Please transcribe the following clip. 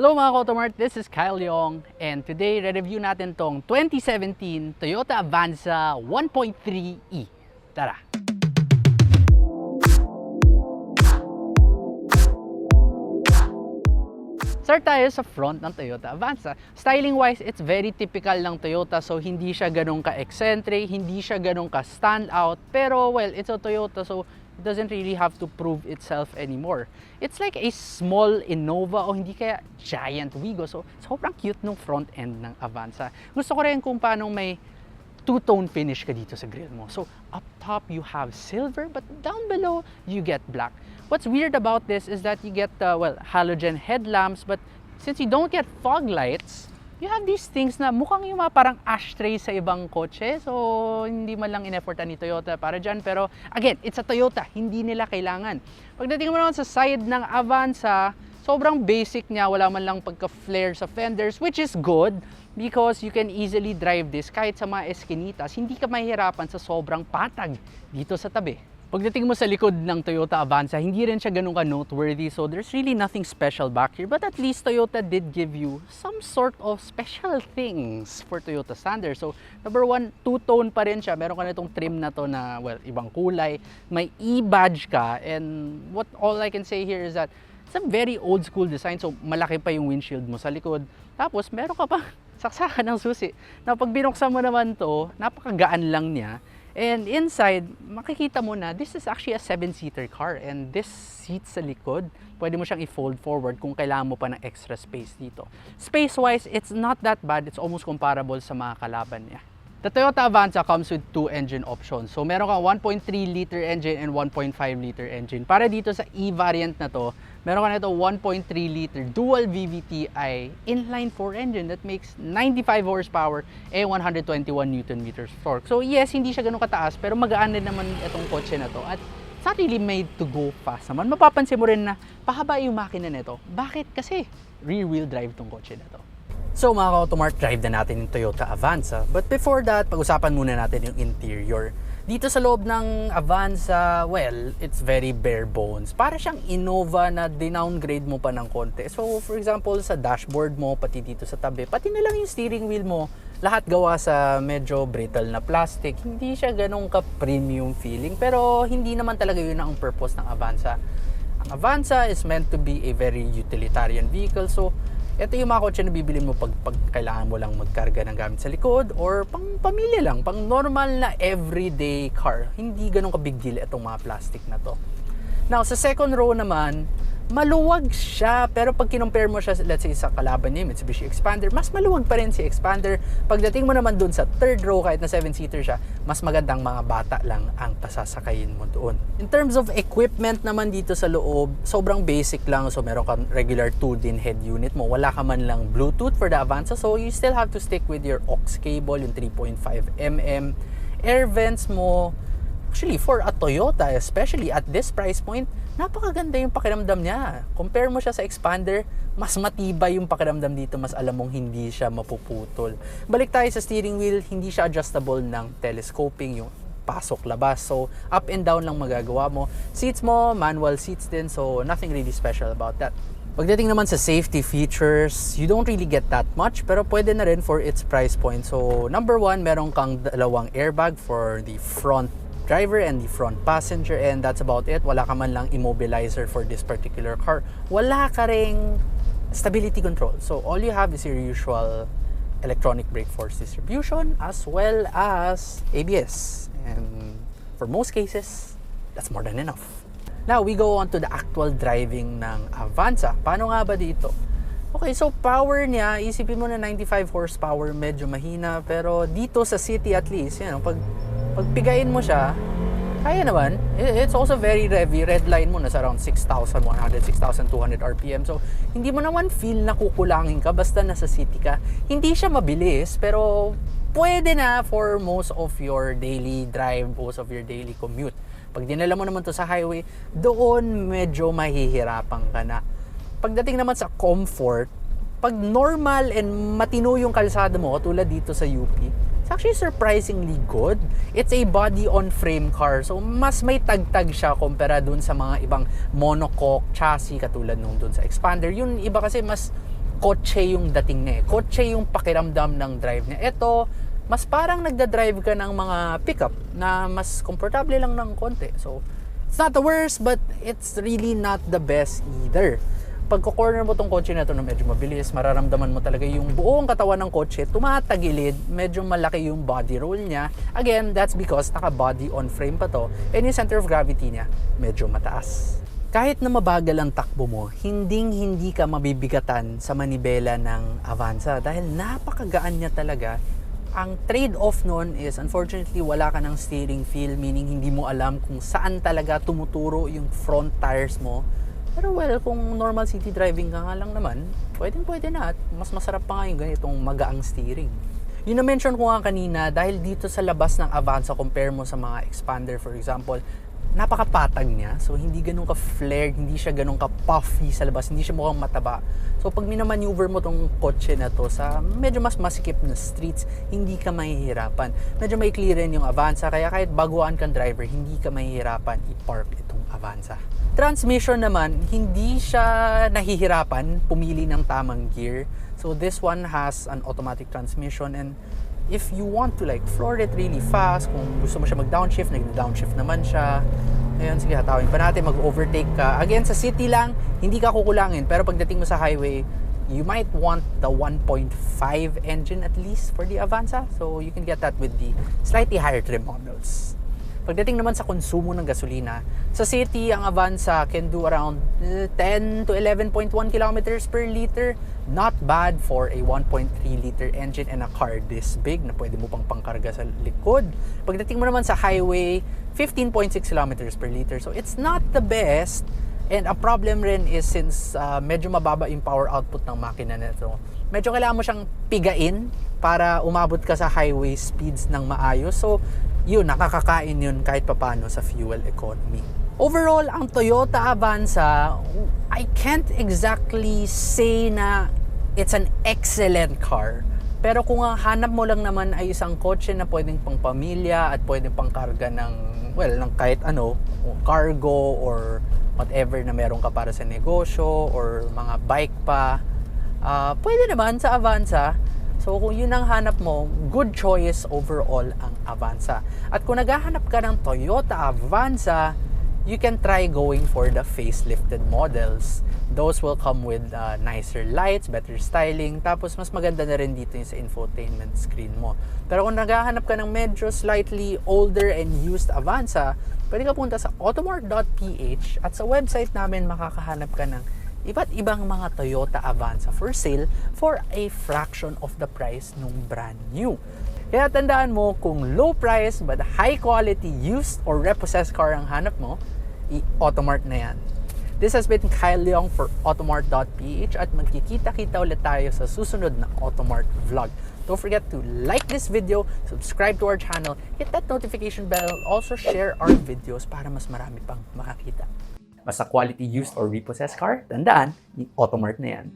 Hello mga Automart, this is Kyle Yong and today re-review natin tong 2017 Toyota Avanza 1.3e. Tara! Start tayo sa front ng Toyota Avanza. Styling wise, it's very typical ng Toyota, so hindi siya ganun ka-eccentric, hindi siya ganun ka-stand out, pero well, it's a Toyota, so it doesn't really have to prove itself anymore. It's like a small Innova o hindi kaya giant Wigo, so sobrang cute nung front end ng Avanza. Gusto ko rin kung paano may two-tone finish ka dito sa grill mo. So up top you have silver, but down below you get black. What's weird about this is that you get halogen headlamps, but since you don't get fog lights, you have these things na mukhang yung mga parang ashtray sa ibang kotse. So hindi man lang in-effortan ni Toyota para dyan, pero again, it's a Toyota, hindi nila kailangan. Pagdating mo naman sa side ng Avanza, sobrang basic niya, wala man lang pagka-flare sa fenders, which is good because you can easily drive this kahit sa mga eskinitas. Hindi ka mahihirapan sa sobrang patag dito sa tabi. Pagdating mo sa likod ng Toyota Avanza, hindi rin siya ganun ka-noteworthy, so there's really nothing special back here. But at least Toyota did give you some sort of special things for Toyota standards. So number one, two-tone pa rin siya. Meron ka na itong trim na to na, well, ibang kulay. May e-badge ka, and all I can say here is that it's a very old school design, so malaki pa yung windshield mo sa likod. Tapos meron ka pa saksakan ng susi. Na pag binuksan mo naman to, napakagaan lang niya. And inside, makikita mo na this is actually a 7-seater car, and this seat sa likod, pwede mo siyang i-fold forward kung kailangan mo pa ng extra space dito. Space-wise, it's not that bad. It's almost comparable sa mga kalaban niya. The Toyota Avanza comes with two engine options. So meron kang 1.3-liter engine and 1.5-liter engine. Para dito sa E-variant na to, meron ka na ito 1.3-liter dual VVTi inline-4 engine that makes 95 horsepower and 121 Nm torque. So yes, hindi siya ganun kataas, pero magaan din naman itong kotse na to. At it's not really made to go fast naman. Mapapansin mo rin na pahaba yung makina nito. Bakit? Kasi rear-wheel drive tong kotse na to. So mga ka-Automart, drive na natin yung Toyota Avanza. But before that, pag-usapan muna natin yung interior. Dito sa loob ng Avanza, well, it's very bare bones. Para siyang Innova na dinowngrade mo pa ng konti. So for example, sa dashboard mo, pati dito sa tabi, pati na lang yung steering wheel mo, lahat gawa sa medyo brittle na plastic. Hindi siya ganun ka-premium feeling, pero hindi naman talaga yun ang purpose ng Avanza. Ang Avanza is meant to be a very utilitarian vehicle, so ito yung mga kotse na bibili mo pag kailangan mo lang magkarga ng gamit sa likod or pang pamilya lang, pang normal na everyday car. Hindi ganun ka big deal itong mga plastic na to. Now, sa second row naman, maluwag siya, pero pag kinumpare mo siya, let's say sa kalaban niya, Mitsubishi Expander, mas maluwag pa rin si Expander. Pagdating mo naman dun sa third row, kahit na 7-seater siya, mas magandang mga bata lang ang pasasakayin mo doon. In terms of equipment naman dito sa loob, sobrang basic lang. So meron kang regular 2-din head unit mo, wala ka man lang Bluetooth for the Avanza, so you still have to stick with your aux cable, yung 3.5mm. Air vents mo, actually for a Toyota, especially at this price point, napakaganda yung pakiramdam niya. Compare mo siya sa Expander, mas matibay yung pakiramdam dito, mas alam mong hindi siya mapuputol. Balik tayo sa steering wheel, hindi siya adjustable ng telescoping, yung pasok-labas. So, up and down lang magagawa mo. Seats mo, manual seats din, so nothing really special about that. Pagdating naman sa safety features, you don't really get that much, pero pwede na rin for its price point. So, number one, meron kang dalawang airbag for the front driver and the front passenger, and that's about it. Wala ka man lang immobilizer for this particular car. Wala ka ring stability control. So all you have is your usual electronic brake force distribution as well as ABS. And for most cases, that's more than enough. Now we go on to the actual driving ng Avanza. Paano nga ba dito? Okay, so power niya, isipin mo na 95 horsepower, medyo mahina, pero dito sa city at least, pagpigain mo siya, kaya naman. It's also very heavy. Red line mo na sa around 6,100, 6,200 RPM. So, hindi mo naman feel na kukulangin ka basta nasa city ka. Hindi siya mabilis, pero pwede na for most of your daily drive, most of your daily commute. Pag dinala mo naman to sa highway, doon medyo mahihirapan ka na. Pagdating naman sa comfort, pag normal and matino yung kalsada mo, tulad dito sa UP, it's actually surprisingly good. It's a body-on-frame car. So, mas may tagtag siya kumpara dun sa mga ibang monocoque chassis katulad nung dun sa Expander. Yung iba kasi mas kotse yung dating niya eh. Kotse yung pakiramdam ng drive niya. Ito, mas parang nagda-drive ka ng mga pickup na mas komportable lang ng konti. So, it's not the worst, but it's really not the best either. Pag corner mo tong kotse na to na medyo mabilis, mararamdaman mo talaga yung buong katawan ng kotse tumatagilid, medyo malaki yung body roll niya. Again, that's because naka-body on frame pa to, and yung center of gravity niya medyo mataas. Kahit na mabagal ang takbo mo, hindi ka mabibigatan sa manibela ng Avanza dahil napakagaan niya talaga. Ang trade-off nun is, unfortunately, wala ka ng steering feel, meaning hindi mo alam kung saan talaga tumuturo yung front tires mo. Pero well, kung normal city driving ka nga lang naman, pwede na at mas masarap pa nga yung ganitong magaang steering. Yun na-mention ko nga kanina, dahil dito sa labas ng Avanza, compare mo sa mga Expander for example, napakapatag niya. So, hindi ganun ka-flared, hindi siya ganun ka-puffy sa labas, hindi siya mukhang mataba. So, pag minamaneuver mo tong kotse na to sa medyo mas masikip na streets, hindi ka mahihirapan. Medyo maikli rin yung Avanza, kaya kahit baguhan kang driver, hindi ka mahihirapan i-park itong Avanza. Transmission naman, hindi siya nahihirapan pumili ng tamang gear. So, this one has an automatic transmission, and if you want to like floor it really fast, kung gusto mo siya mag-downshift, nag-downshift naman siya. Ayun, sige, hatawin pa natin, mag-overtake ka. Again, sa city lang, hindi ka kukulangin. Pero pagdating mo sa highway, you might want the 1.5 engine at least for the Avanza. So, you can get that with the slightly higher trim models. Pagdating naman sa konsumo ng gasolina, sa city, ang Avanza can do around 10 to 11.1 kilometers per liter. Not bad for a 1.3 liter engine and a car this big na pwede mo pang pangkarga sa likod. Pagdating mo naman sa highway, 15.6 kilometers per liter. So it's not the best. And a problem rin is since medyo mababa yung power output ng makina nito, medyo kailangan mo siyang pigain para umabot ka sa highway speeds ng maayos. So yun, nakakakain yun kahit papano sa fuel economy. Overall, ang Toyota Avanza, I can't exactly say na it's an excellent car. Pero kung hanap mo lang naman ay isang kotse na pwedeng pang pamilya at pwedeng pang karga ng, well, ng kahit ano, cargo or whatever na meron ka para sa negosyo or mga bike pa, pwede naman sa Avanza. So kung yun ang hanap mo, good choice overall ang Avanza. At kung naghahanap ka ng Toyota Avanza, you can try going for the facelifted models. Those will come with nicer lights, better styling, tapos mas maganda na rin dito yung sa infotainment screen mo. Pero kung naghahanap ka ng medyo slightly older and used Avanza, pwede ka punta sa automart.ph at sa website namin makakahanap ka ng iba't ibang mga Toyota Avanza for sale for a fraction of the price nung brand new. Kaya tandaan mo, kung low price but high quality used or repossessed car ang hanap mo, i-Automart na yan. This has been Kyle Leong for automart.ph at magkikita-kita ulit tayo sa susunod na Automart vlog. Don't forget to like this video, subscribe to our channel, hit that notification bell, also share our videos para mas marami pang makakita. Basta quality used or repossessed car, tandaan, i-Automart na yan.